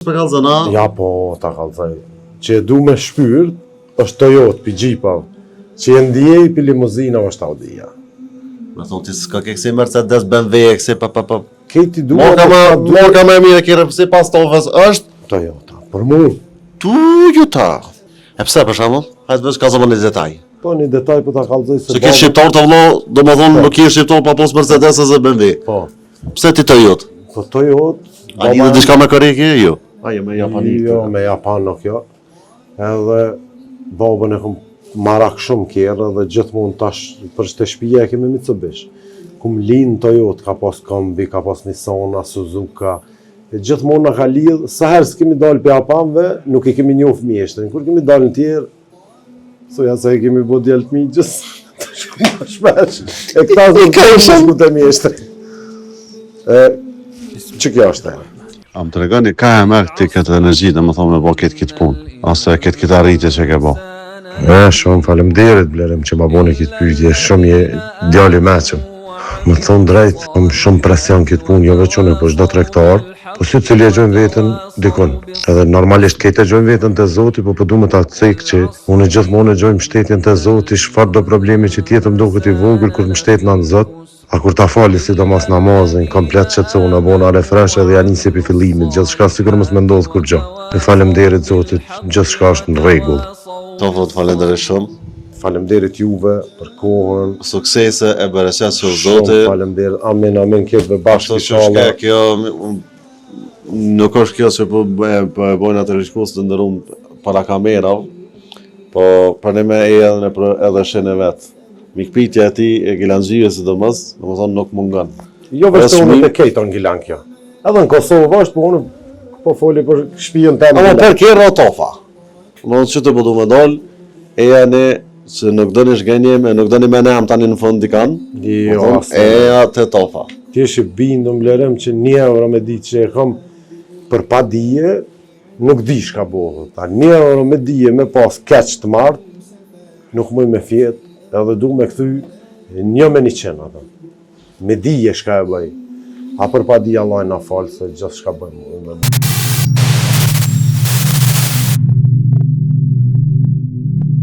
Për kallëzën, a? Ja, po, ta kallëzaj. Që e du me shpyrt, është Toyota, për Jeepave. Që e ndjej për limuzina, është Audia. Me thonë, ti s'ka ke kësi Mercedes, BMW, kësi pa. Keti du... Marka me mire kire, si pas tofës, është? Toyota, për mu. Toyota. E pse për shamull? Hajtë veç ka zëmë një detaj. Po, një detaj për ta kallëzaj se... Se ki shqiptar të vlo, do më thonë, nuk ki shqiptar pa pos Mercedes e BMW. Po. Pse ti Toyota? Po, Toyota... A një dhe diçka me Korejë, jo? Ajo me Japanik. Jo, me Japan nuk jo. Edhe babën e kom marak shumë kjerë dhe gjithmonë tash për shte shpija e kemi Mitsubishi. Kum linë Toyota, ka pas Kombi, ka pas Nissan, Suzuka. E gjithmonë në ka lidhë, sa herë s'kemi dalë për Japanve, nuk i kemi njohë mjeshtrin. Kur kemi dalë në tjerë, soja se e kemi bo djelë të migjës, të shumë shpesh. E këta zë të shku të mjeshtrin. Që kjo është e? A më të regani, ka e merë ti këtë energji dhe më thonë me bo këtë punë, ase këtë arritje që ke bo? Shumë falemderit, blerem që ma boni këtë pyetje, shumë djali meqëm. Më thonë drejt, kam shumë presion këtë punë, jo veçune, po çdo tregtar, po si cili e gjojnë vetën dikun. Edhe normalisht këtë e gjojnë vetën të Zoti, po du me ta cek që unë gjithmonë e gjojnë mbështetjen të Zoti, çfarë do problemi që tjetër më duket i vogël kur mbështet në Zot. A kur ta fali sidomos namazin, komplet qetëson, e bona refresh edhe ja nisi për fillimit, gjithçka sikur mos më ndodh kur gjë. E falemderit Zotit, gjithçka është në rregull. To vot falenderoj shumë. Falemderit juve për kohën. Suksese e bereqet që Zoti. Falemderit. Amen, amen, këtë bashkë inshallah. Kjo nuk është kjo që po e bojnë atë rishkus të ndërum para kamerave, po për ne me edhe shenë vetë. Mikpitja e ti e Gilanxhive sidomos, domethënë nuk mungon. Jo vetëm unë të kejton Gilan kjo. Edhe në Kosovë është, po unë po foli për shtëpinë teme. Ama për kërë tofa. Në që të përdu me dollë, e janë që nuk dëni shgenjeme, nuk dëni me ne am tani në fund dikan, e atë tofa. Ti është bindu mblerem që 1 euro me ditë që e kam për pa dije, nuk di shka bohët. 1 euro me dije me pas keq të martë, nuk mëj me fjetë, edhe du me këthy 1.100 atë. Me dije shka e bëj. A për pa dije Allah na falë se gjithë shka bëjmë.